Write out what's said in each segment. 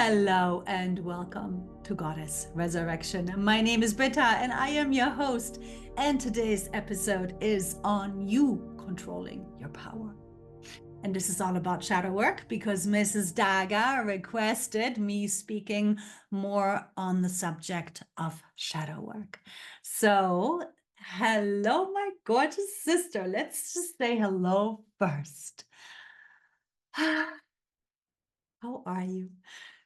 Hello and welcome to Goddess Resurrection. My name is Britta and I am your host. And today's episode is on you controlling your power. And this is all about shadow work because Mrs. Daga requested me speaking more on the subject of shadow work. So, hello, my gorgeous sister. Let's just say hello first. How are you?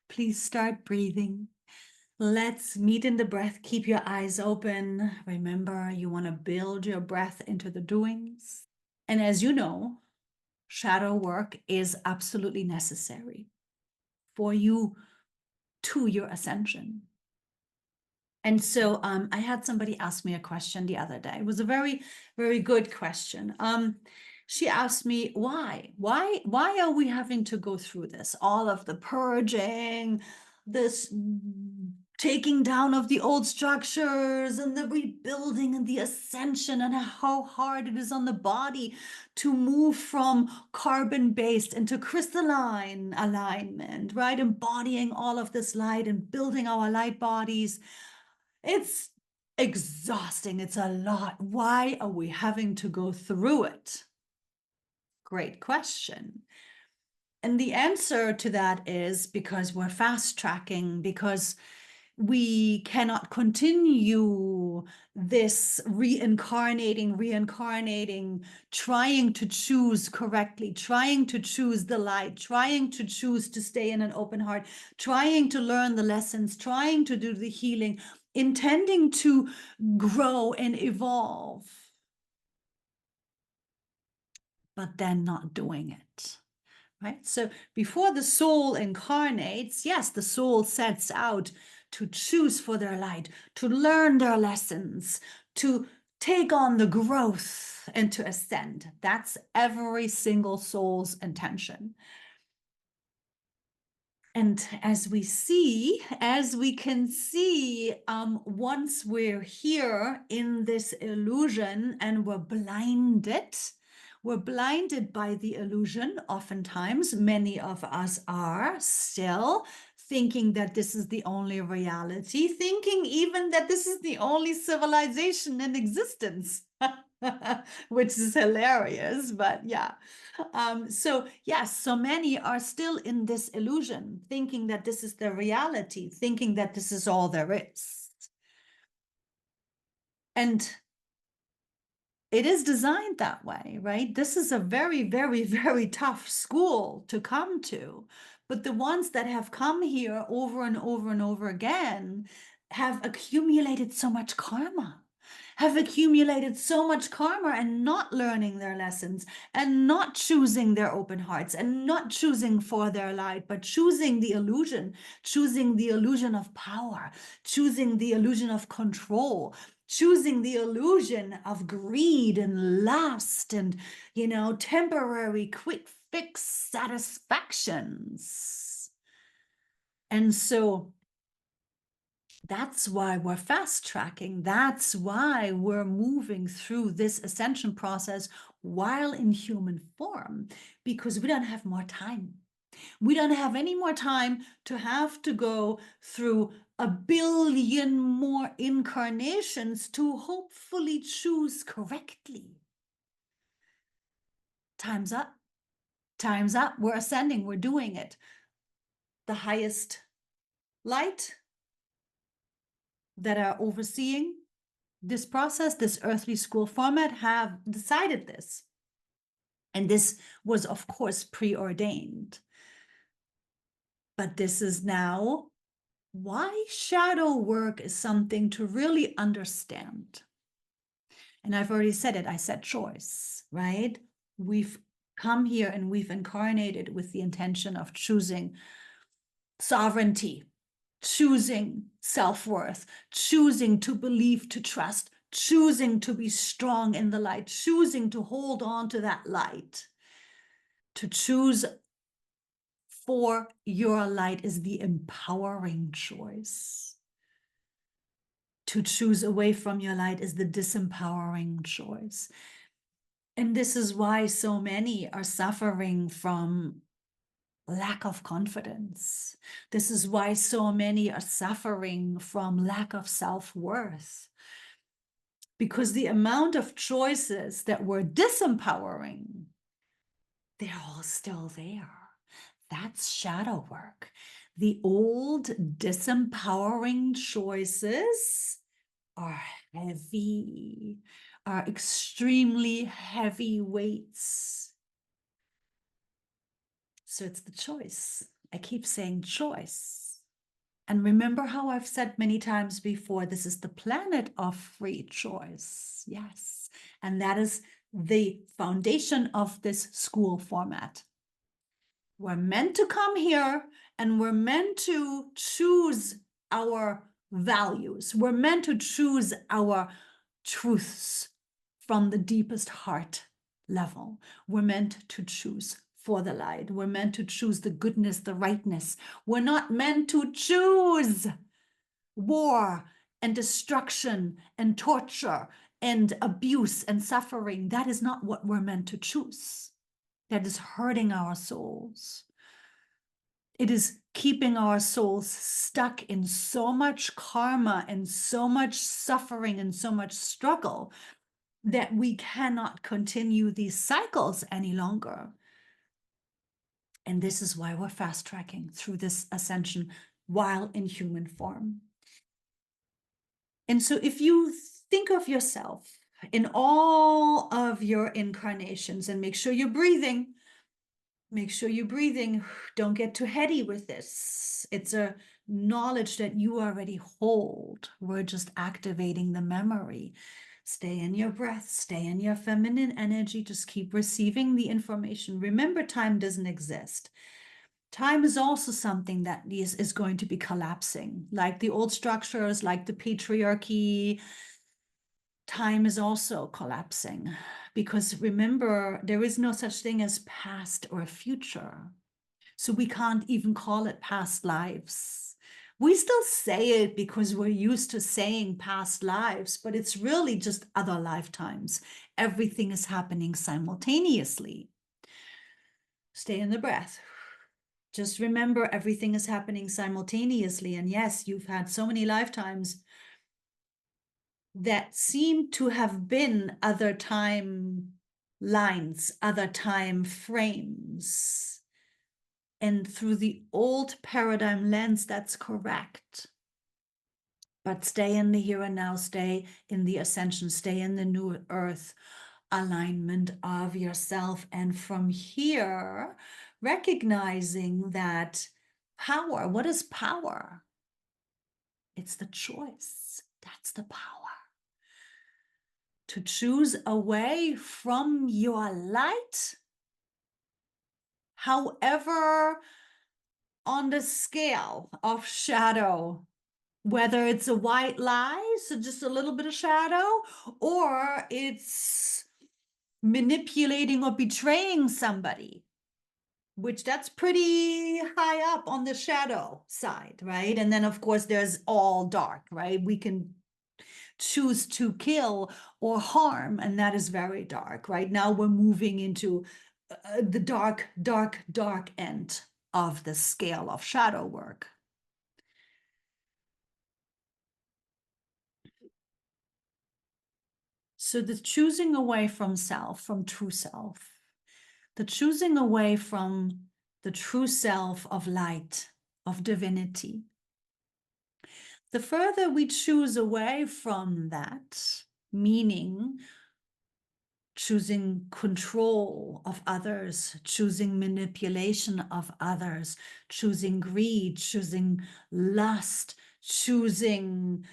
Please start breathing. Let's meet in the breath. Keep your eyes open. Remember, you want to build your breath into the doings. And as you know, shadow work is absolutely necessary for you to your ascension. And so I had somebody ask me a question the other day. It was a very, very good question. She asked me, why are we having to go through this? All of the purging, this taking down of the old structures and the rebuilding and the ascension, and how hard it is on the body to move from carbon-based into crystalline alignment, right? Embodying all of this light and building our light bodies. It's exhausting. It's a lot. Why are we having to go through it? Great question. And the answer to that is because we're fast tracking, because we cannot continue this reincarnating, trying to choose correctly, trying to choose the light, trying to choose to stay in an open heart, trying to learn the lessons, trying to do the healing, intending to grow and evolve, but then not doing it. Right? So before the soul incarnates, yes, the soul sets out to choose for their light, to learn their lessons, to take on the growth and to ascend. That's every single soul's intention. And as we can see, once we're here in this illusion and we're blinded by the illusion. Oftentimes, many of us are still thinking that this is the only reality, thinking even that this is the only civilization in existence, which is hilarious, but yeah. So yes, so many are still in this illusion, thinking that this is the reality, thinking that this is all there is. And it is designed that way, right? This is a very, very, very tough school to come to. But the ones that have come here over and over and over again have accumulated so much karma, and not learning their lessons and not choosing their open hearts and not choosing for their light, but choosing the illusion of power, choosing the illusion of control, choosing the illusion of greed and lust and, temporary quick fix satisfactions. And so that's why we're fast tracking. That's why we're moving through this ascension process while in human form, because we don't have more time. We don't have any more time to have to go through a billion more incarnations to hopefully choose correctly. Time's up. Time's up. We're ascending. We're doing it. The highest light that are overseeing this process, this earthly school format, have decided this. And this was, of course, preordained. But this is now why shadow work is something to really understand. And I've already said it. I said choice, right? We've come here and we've incarnated with the intention of choosing sovereignty, choosing self-worth, choosing to believe, to trust, choosing to be strong in the light, choosing to hold on to that light. To choose for your light is the empowering choice. To choose away from your light is the disempowering choice. And this is why so many are suffering from lack of confidence. This is why so many are suffering from lack of self-worth, because the amount of choices that were disempowering, they're all still there. That's shadow work. The old disempowering choices are heavy, are extremely heavy weights. So it's the choice. I keep saying choice. And remember how I've said many times before, this is the planet of free choice. Yes. And that is the foundation of this school format. We're meant to come here and we're meant to choose our values. We're meant to choose our truths from the deepest heart level. We're meant to choose for the light. We're meant to choose the goodness, the rightness. We're not meant to choose war and destruction and torture and abuse and suffering. That is not what we're meant to choose. That is hurting our souls. It is keeping our souls stuck in so much karma and so much suffering and so much struggle that we cannot continue these cycles any longer. And this is why we're fast tracking through this ascension while in human form. And so if you think of yourself in all of your incarnations, and make sure you're breathing, don't get too heady with this. It's a knowledge that you already hold. We're just activating the memory. Stay in your breath, stay in your feminine energy, just keep receiving the information. Remember, time doesn't exist. Time is also something that is going to be collapsing, like the old structures, like the patriarchy. Time is also collapsing, because remember, there is no such thing as past or future. So we can't even call it past lives. We still say it because we're used to saying past lives, but it's really just other lifetimes. Everything is happening simultaneously. Stay in the breath. Just remember, everything is happening simultaneously. And yes, you've had so many lifetimes that seem to have been other time lines, other time frames. And through the old paradigm lens, that's correct. But stay in the here and now, stay in the ascension, stay in the new earth alignment of yourself. And from here, recognizing that power, what is power? It's the choice. That's the power. To choose away from your light, however, on the scale of shadow, whether it's a white lie, so just a little bit of shadow, or it's manipulating or betraying somebody, which that's pretty high up on the shadow side, right? And then of course there's all dark, right? We can choose to kill or harm, and that is very dark. Right now we're moving into the dark end of the scale of shadow work. So the choosing away from self, from true self, the choosing away from the true self of light, of divinity. The further we choose away from that, meaning choosing control of others, choosing manipulation of others, choosing greed, choosing lust, choosing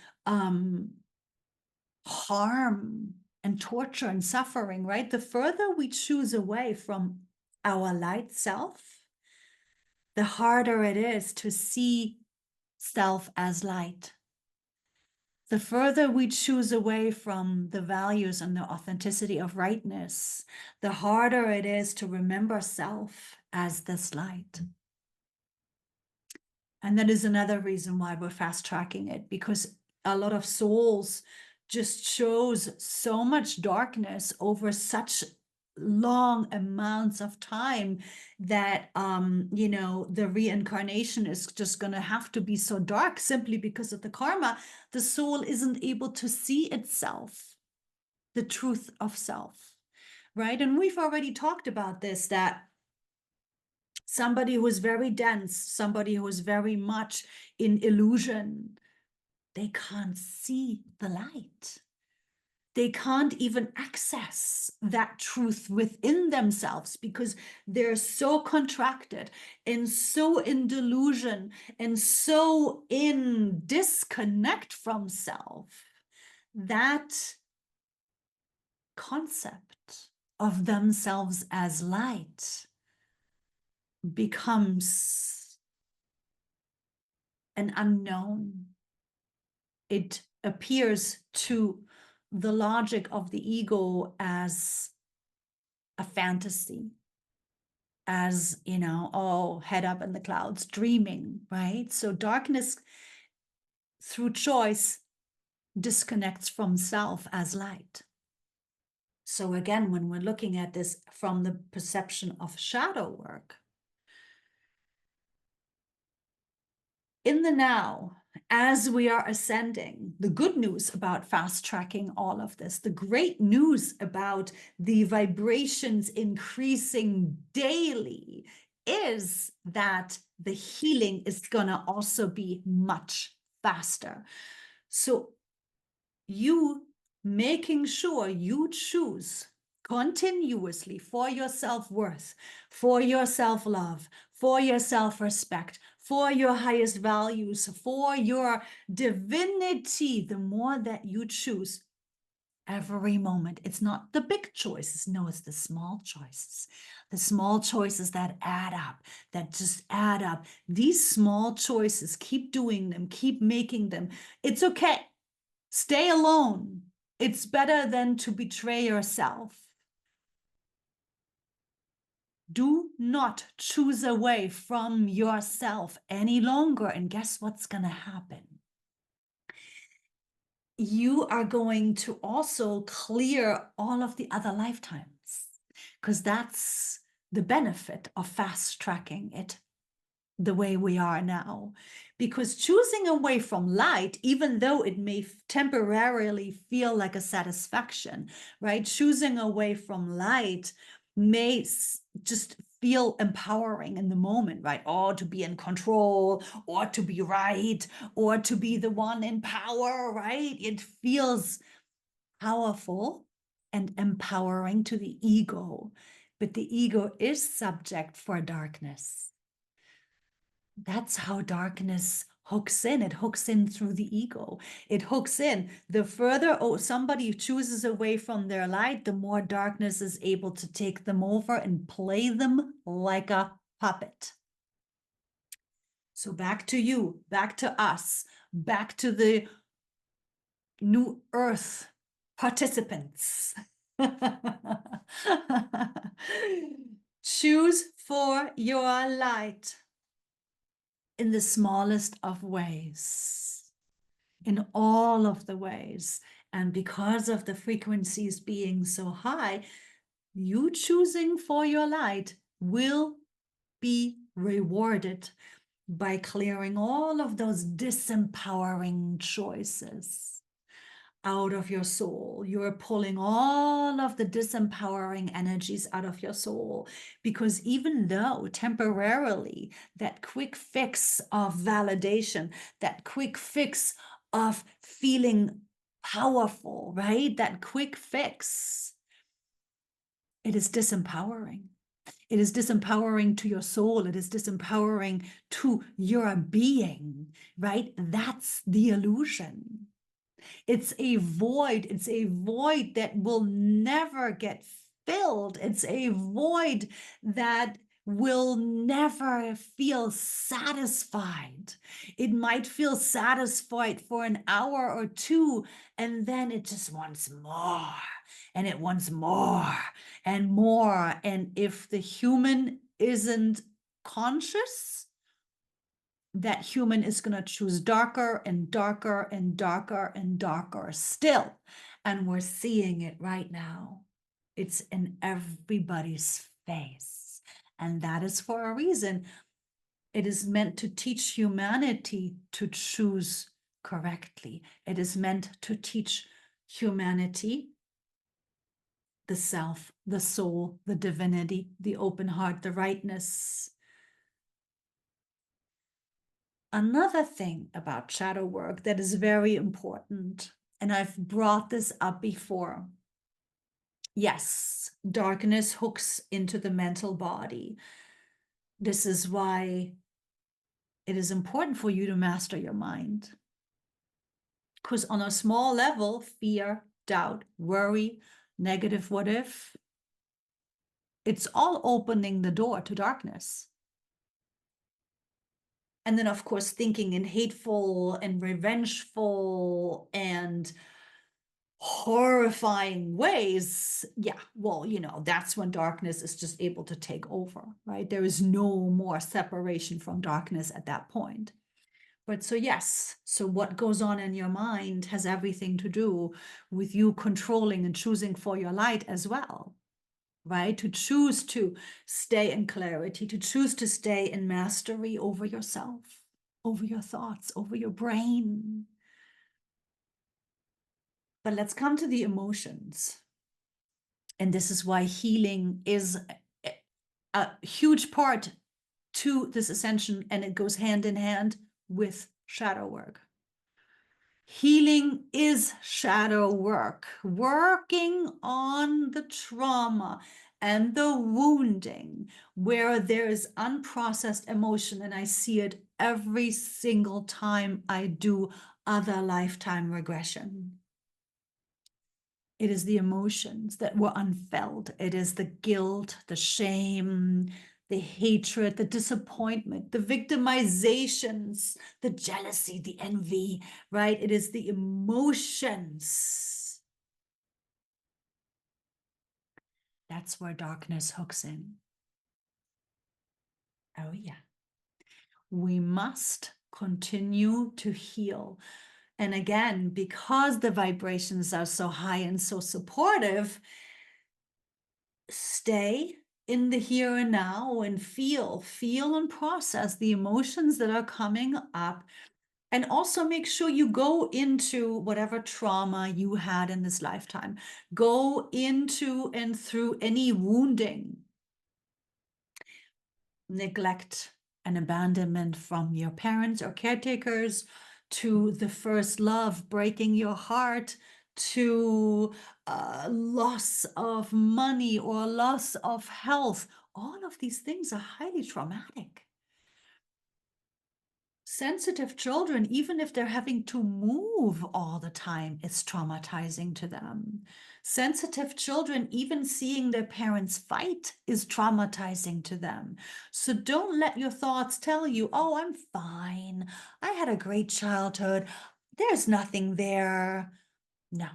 harm and torture and suffering, right? The further we choose away from our light self, the harder it is to see self as light. The further we choose away from the values and the authenticity of rightness, the harder it is to remember self as this light. And that is another reason why we're fast tracking it, because a lot of souls just chose so much darkness over such long amounts of time that the reincarnation is just going to have to be so dark simply because of the karma. The soul isn't able to see itself, the truth of self, right? And we've already talked about this, that somebody who is very dense, somebody who is very much in illusion, they can't see the light. They can't even access that truth within themselves because they're so contracted and so in delusion and so in disconnect from self. That concept of themselves as light becomes an unknown. It appears to the logic of the ego as a fantasy, as, oh, head up in the clouds, dreaming, right? So darkness through choice disconnects from self as light. So again, when we're looking at this from the perception of shadow work, in the now, as we are ascending, the good news about fast tracking all of this, the great news about the vibrations increasing daily, is that the healing is gonna also be much faster. So you making sure you choose continuously for your self-worth, for your self-love, for your self-respect, for your highest values, for your divinity, the more that you choose every moment. It's not the big choices. No, it's the small choices. The small choices that add up, that just add up. These small choices, keep doing them, keep making them. It's okay. Stay alone. It's better than to betray yourself. Do not choose away from yourself any longer. And guess what's going to happen? You are going to also clear all of the other lifetimes, because that's the benefit of fast tracking it the way we are now. Because choosing away from light, even though it may temporarily feel like a satisfaction, right? Choosing away from light may just feel empowering in the moment, right? Or to be in control, or to be right, or to be the one in power, right? It feels powerful and empowering to the ego, but the ego is subject for darkness. That's how darkness hooks in. It hooks in through the ego. It hooks in. The further somebody chooses away from their light, the more darkness is able to take them over and play them like a puppet. So back to you, back to us, back to the new earth participants. Choose for your light in the smallest of ways, in all of the ways. And because of the frequencies being so high, you choosing for your light will be rewarded by clearing all of those disempowering choices out of your soul. You're pulling all of the disempowering energies out of your soul, because even though temporarily that quick fix of validation, that quick fix of feeling powerful, right? That quick fix, it is disempowering. It is disempowering to your soul. It is disempowering to your being, right? That's the illusion. It's a void. It's a void that will never get filled. It's a void that will never feel satisfied. It might feel satisfied for an hour or two, and then it just wants more, and it wants more and more. And if the human isn't conscious, that human is going to choose darker and darker and darker and darker still. And we're seeing it right now. It's in everybody's face. And that is for a reason. It is meant to teach humanity to choose correctly. It is meant to teach humanity the self, the soul, the divinity, the open heart, the rightness. Another thing about shadow work that is very important, and I've brought this up before. Yes, darkness hooks into the mental body. This is why it is important for you to master your mind. Because on a small level, fear, doubt, worry, negative what if, it's all opening the door to darkness. And then, of course, thinking in hateful and revengeful and horrifying ways, yeah, well, that's when darkness is just able to take over, right? There is no more separation from darkness at that point. But so yes, so what goes on in your mind has everything to do with you controlling and choosing for your light as well, right? To choose to stay in clarity, to choose to stay in mastery over yourself, over your thoughts, over your brain. But let's come to the emotions. And this is why healing is a huge part to this ascension, and it goes hand in hand with shadow work. Healing is shadow work, working on the trauma and the wounding where there is unprocessed emotion. And I see it every single time I do other lifetime regression. It is the emotions that were unfelt. It is the guilt, the shame, the hatred, the disappointment, the victimizations, the jealousy, the envy, right? It is the emotions. That's where darkness hooks in. Oh, yeah. We must continue to heal. And again, because the vibrations are so high and so supportive, stay in the here and now and feel and process the emotions that are coming up. And also make sure you go into whatever trauma you had in this lifetime. Go into and through any wounding, neglect and abandonment from your parents or caretakers, to the first love breaking your heart, to loss of money or loss of health. All of these things are highly traumatic. Sensitive children, even if they're having to move all the time, it's traumatizing to them. Sensitive children, even seeing their parents fight is traumatizing to them. So don't let your thoughts tell you, oh, I'm fine. I had a great childhood. There's nothing there. No.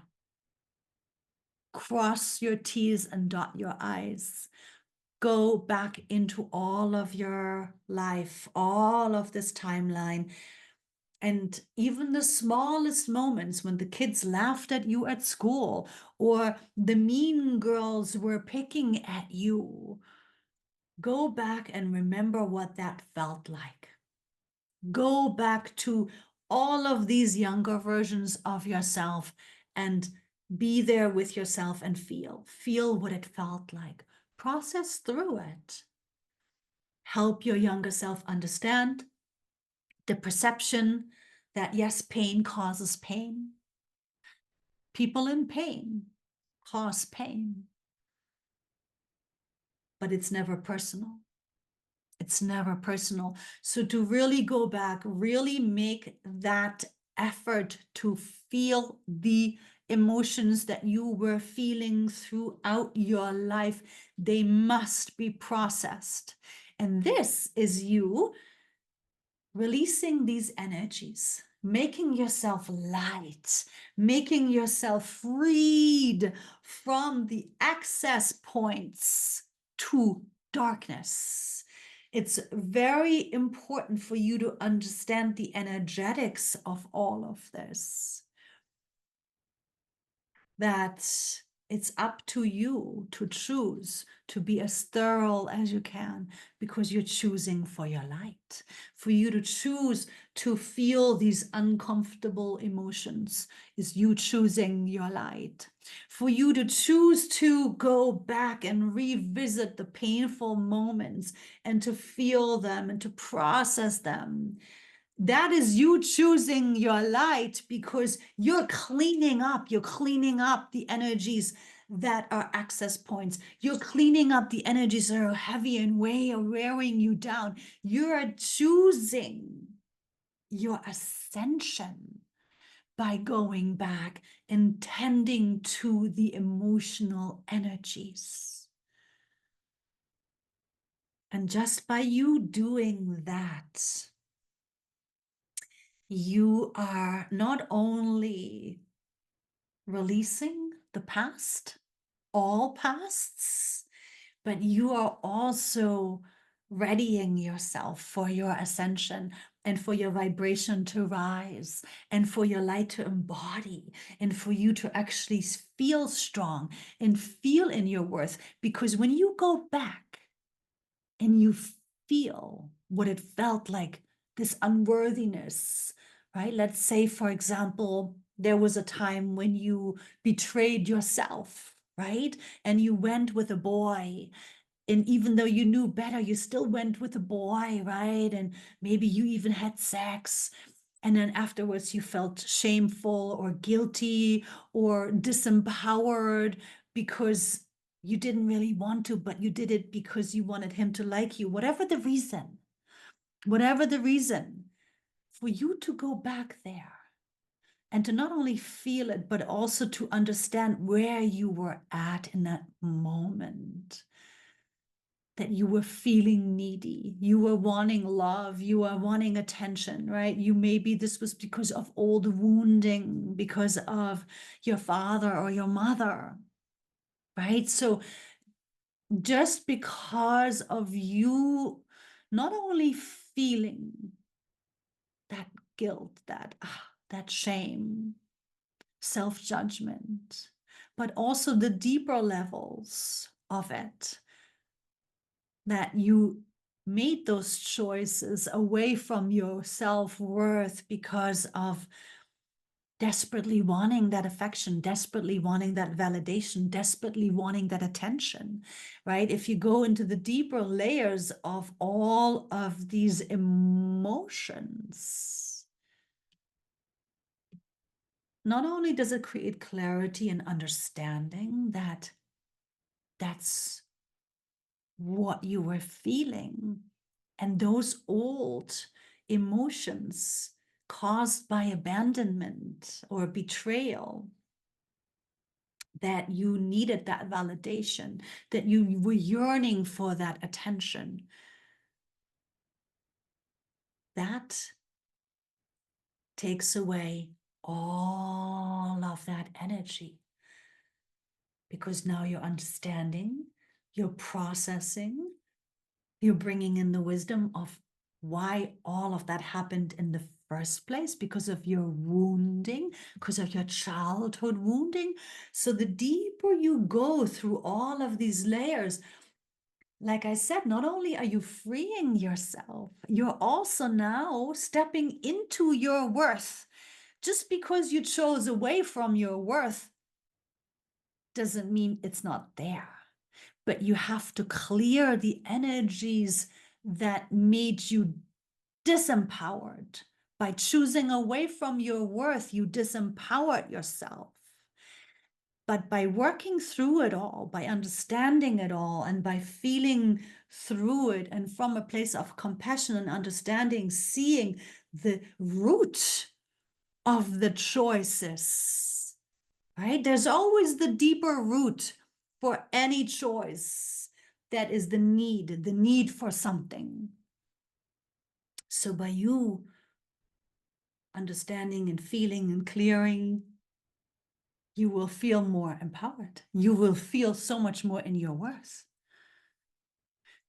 Cross your T's and dot your I's. Go back into all of your life, all of this timeline. And even the smallest moments when the kids laughed at you at school, or the mean girls were picking at you, go back and remember what that felt like. Go back to all of these younger versions of yourself and be there with yourself and feel what it felt like. Process through it. Help your younger self understand the perception that yes, pain causes pain. People in pain cause pain, but it's never personal. It's never personal. So to really go back, really make that effort to feel the emotions that you were feeling throughout your life, they must be processed. And this is you releasing these energies, making yourself light, making yourself freed from the access points to darkness. It's very important for you to understand the energetics of all of this. That It's up to you to choose to be as thorough as you can, because you're choosing for your light. For you to choose to feel these uncomfortable emotions is you choosing your light. For you to choose to go back and revisit the painful moments and to feel them and to process them, that is you choosing your light, because you're cleaning up the energies that are access points. You're cleaning up the energies that are heavy and wearing you down. You're choosing your ascension by going back and tending to the emotional energies. And just by you doing that, you are not only releasing the past, all pasts, but you are also readying yourself for your ascension and for your vibration to rise and for your light to embody and for you to actually feel strong and feel in your worth. Because when you go back and you feel what it felt like, this unworthiness, right? Let's say, for example, there was a time when you betrayed yourself, right? And you went with a boy. And even though you knew better, you still went with a boy, right? And maybe you even had sex. And then afterwards, you felt shameful or guilty or disempowered because you didn't really want to, but you did it because you wanted him to like you. Whatever the reason, for you to go back there and to not only feel it, but also to understand where you were at in that moment, that you were feeling needy, you were wanting love, you were wanting attention, right? Maybe this was because of old wounding, because of your father or your mother, right? So just because of you not only feeling that guilt, that shame, self-judgment, but also the deeper levels of it, that you made those choices away from your self-worth because of desperately wanting that affection, desperately wanting that validation, desperately wanting that attention, right? If you go into the deeper layers of all of these emotions, not only does it create clarity and understanding that that's what you were feeling, and those old emotions caused by abandonment or betrayal, that you needed that validation, that you were yearning for that attention, that takes away all of that energy. Because now you're understanding, you're processing, you're bringing in the wisdom of why all of that happened in the first place, because of your wounding, because of your childhood wounding. So the deeper you go through all of these layers, like I said, not only are you freeing yourself, you're also now stepping into your worth. Just because you chose away from your worth doesn't mean it's not there. But you have to clear the energies that made you disempowered. By choosing away from your worth, you disempowered yourself. But by working through it all, by understanding it all, and by feeling through it, and from a place of compassion and understanding, seeing the root of the choices, right? There's always the deeper root for any choice. That is the need for something. So by you understanding and feeling and clearing, you will feel more empowered. You will feel so much more in your worth.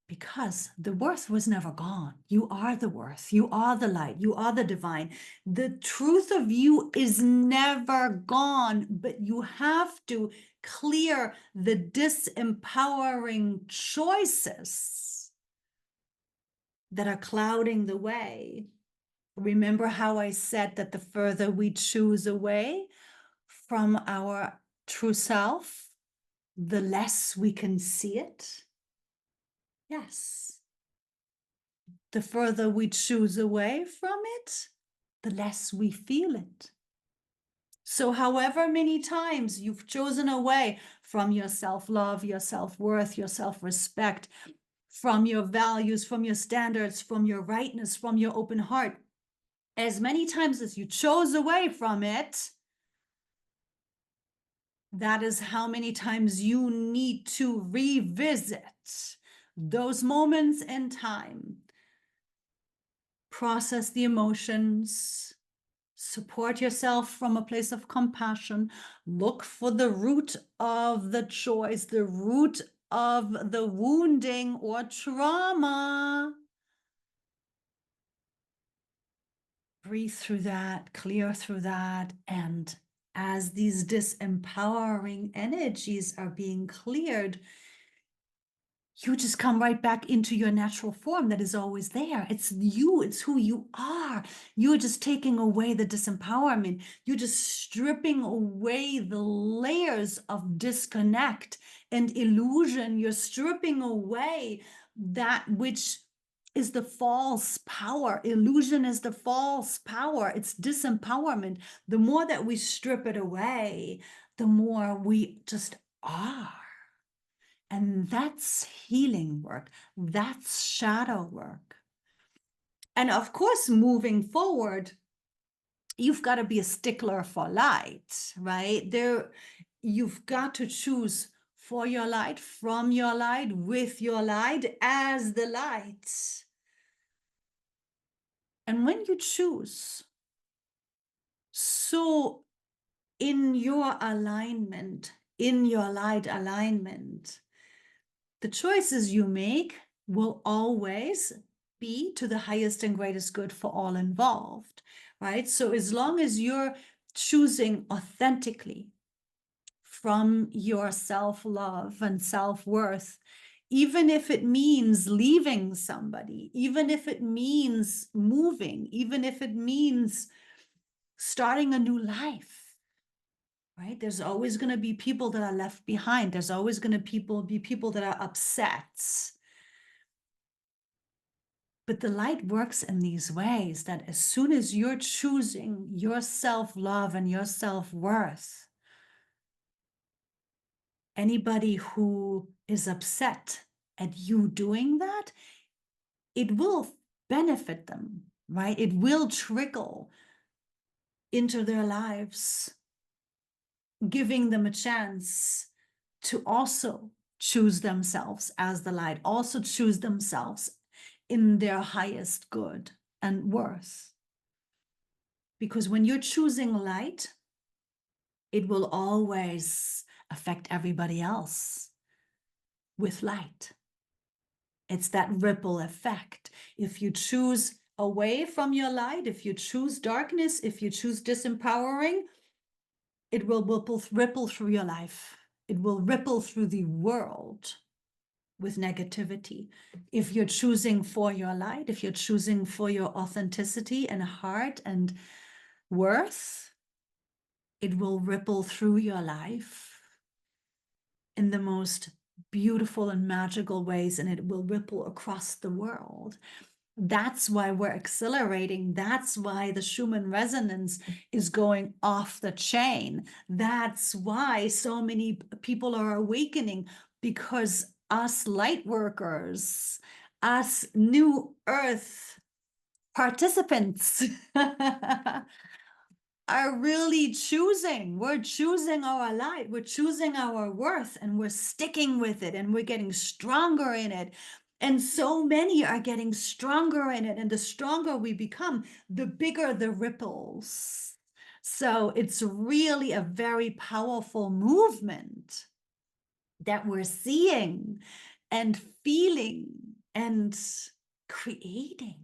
because the worth was never gone. You are the worth. You are the light. You are the divine. The truth of you is never gone, but you have to clear the disempowering choices that are clouding the way. Remember how I said that the further we choose away from our true self, the less we can see it? Yes. The further we choose away from it, the less we feel it. So however many times you've chosen away from your self-love, your self-worth, your self-respect, from your values, from your standards, from your rightness, from your open heart, as many times as you chose away from it, that is how many times you need to revisit those moments in time. Process the emotions, support yourself from a place of compassion, look for the root of the choice, the root of the wounding or trauma. Breathe through that, clear through that, and as these disempowering energies are being cleared, you just come right back into your natural form that is always there. It's you, it's who you are. You're just taking away the disempowerment. You're just stripping away the layers of disconnect and illusion. You're stripping away that which is the false power. Illusion is the false power. It's disempowerment. The more that we strip it away, the more we just are. And that's healing work. That's shadow work. And of course, moving forward, you've got to be a stickler for light, right? You've got to choose for your light, from your light, with your light, as the light. And when you choose, so in your alignment, in your light alignment, the choices you make will always be to the highest and greatest good for all involved, right? So as long as you're choosing authentically from your self-love and self-worth, even if it means leaving somebody, even if it means moving, even if it means starting a new life, right? There's always going to be people that are left behind. There's always going to be people that are upset. But the light works in these ways that as soon as you're choosing your self-love and your self-worth, anybody who is upset at you doing that, it will benefit them, right? It will trickle into their lives, giving them a chance to also choose themselves as the light, also choose themselves in their highest good and worth. Because when you're choosing light, it will always affect everybody else with light. It's that ripple effect. If you choose away from your light, if you choose darkness, if you choose disempowering, it will ripple through your life. It will ripple through the world with negativity. If you're choosing for your light, if you're choosing for your authenticity and heart and worth, it will ripple through your life in the most beautiful and magical ways, and it will ripple across the world. That's why we're accelerating. That's why the Schumann resonance is going off the chain. That's why so many people are awakening, because us light workers, us new earth participants are really choosing. We're choosing our light. We're choosing our worth, and we're sticking with it, and we're getting stronger in it. And so many are getting stronger in it. And the stronger we become, the bigger the ripples. So it's really a very powerful movement that we're seeing and feeling. and creating.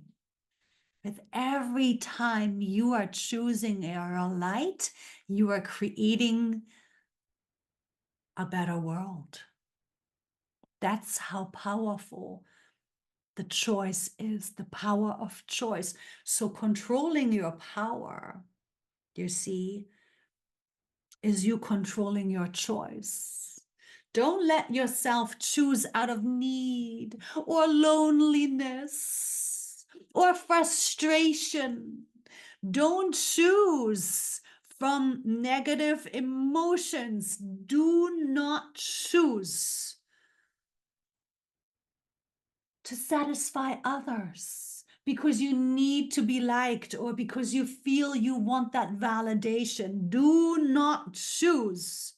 With every time you are choosing your light, you are creating a better world. That's how powerful the choice is, the power of choice. So controlling your power, you see, is you controlling your choice. Don't let yourself choose out of need or loneliness or frustration. Don't choose from negative emotions. Do not choose to satisfy others because you need to be liked or because you feel you want that validation. Do not choose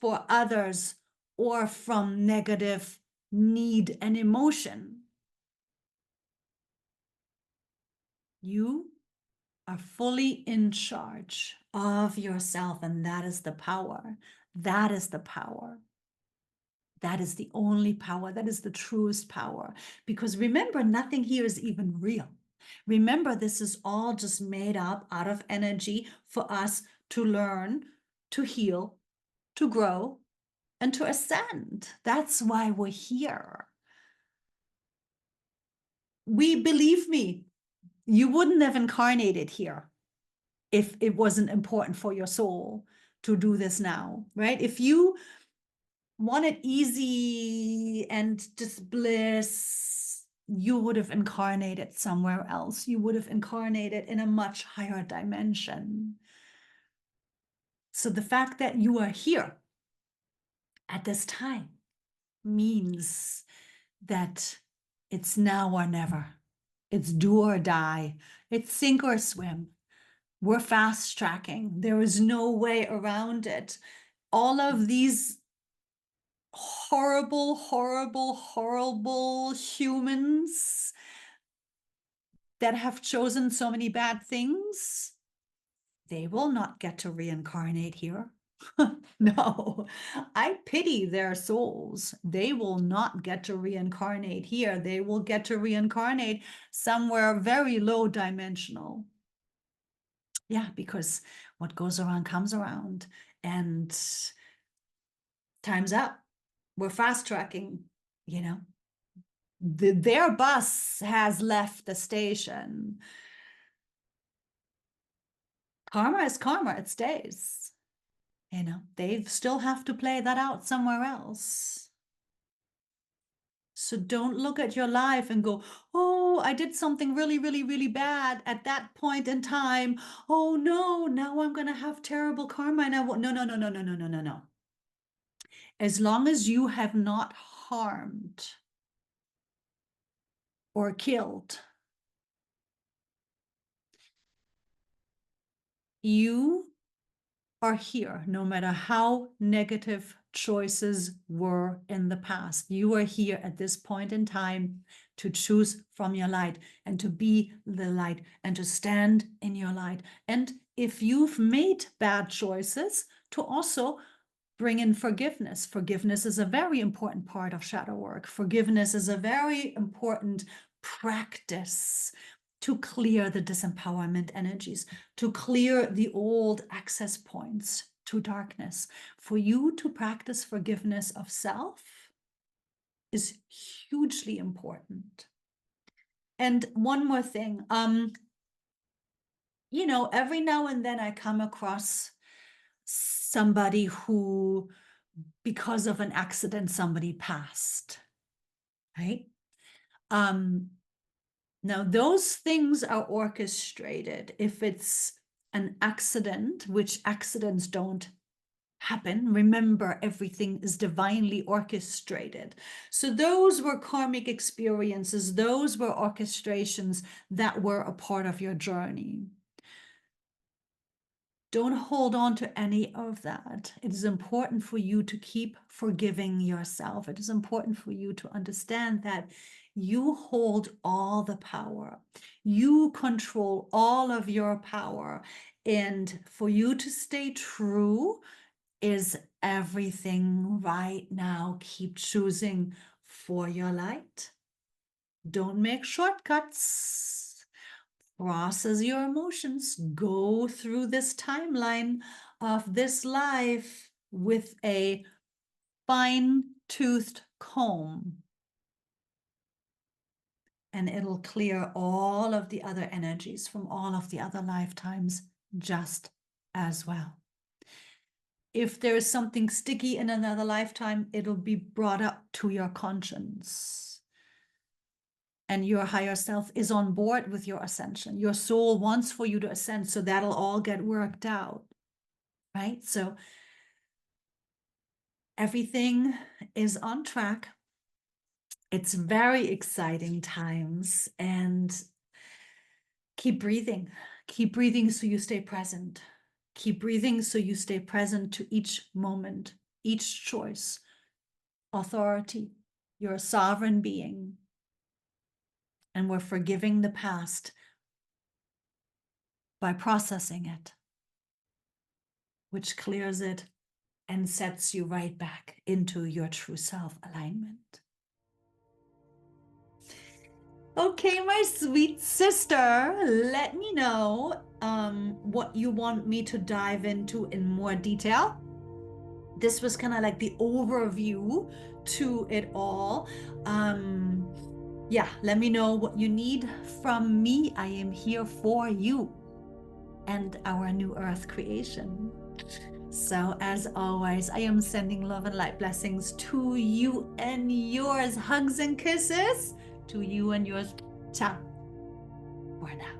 for others or from negative need and emotion. You are fully in charge of yourself, and that is the power. That is the power. That is the only power. That is the truest power. Because remember, nothing here is even real. Remember, this is all just made up out of energy for us to learn, to heal, to grow, and to ascend. That's why we're here. Believe me, you wouldn't have incarnated here if it wasn't important for your soul to do this now, right? If you want it easy and just bliss, you would have incarnated somewhere else. You would have incarnated in a much higher dimension. So the fact that you are here at this time means that it's now or never. It's do or die. It's sink or swim. We're fast tracking. There is no way around it. All of these horrible, horrible, horrible humans that have chosen so many bad things, they will not get to reincarnate here. No, I pity their souls. They will not get to reincarnate here. They will get to reincarnate somewhere very low dimensional. Yeah, because what goes around comes around, and time's up. We're fast tracking, you know. Their bus has left the station. Karma is karma, it stays. You know, they still have to play that out somewhere else. So don't look at your life and go, oh, I did something really, really, really bad at that point in time. Oh no, now I'm going to have terrible karma. And I won't. No, no, no, no, no, no, no, no, no. As long as you have not harmed or killed, you are here, no matter how negative choices were in the past. You are here at this point in time to choose from your light and to be the light and to stand in your light. And if you've made bad choices, to also bring in forgiveness. Forgiveness is a very important part of shadow work. Forgiveness is a very important practice to clear the disempowerment energies, to clear the old access points to darkness. For you to practice forgiveness of self is hugely important. And one more thing, you know, every now and then I come across somebody who, because of an accident, somebody passed, right? Now, those things are orchestrated. If it's an accident, which accidents don't happen, remember, everything is divinely orchestrated. So those were karmic experiences. Those were orchestrations that were a part of your journey. Don't hold on to any of that. It is important for you to keep forgiving yourself. It is important for you to understand that you hold all the power. You control all of your power. And for you to stay true is everything right now. Keep choosing for your light Don't make shortcuts. Process your emotions. Go through this timeline of this life with a fine-toothed comb. And it'll clear all of the other energies from all of the other lifetimes just as well. If there is something sticky in another lifetime, it'll be brought up to your conscience. And your higher self is on board with your ascension. Your soul wants for you to ascend, so that'll all get worked out, right? So everything is on track. It's very exciting times, and keep breathing. Keep breathing so you stay present. Keep breathing so you stay present to each moment, each choice. Authority, you're a sovereign being. And we're forgiving the past by processing it, which clears it and sets you right back into your true self alignment. Okay, my sweet sister, let me know what you want me to dive into in more detail. This was kind of like the overview to it all. Yeah, let me know what you need from me. I am here for you and our new earth creation. So as always, I am sending love and light blessings to you and yours. Hugs and kisses to you and yours. Ciao for now.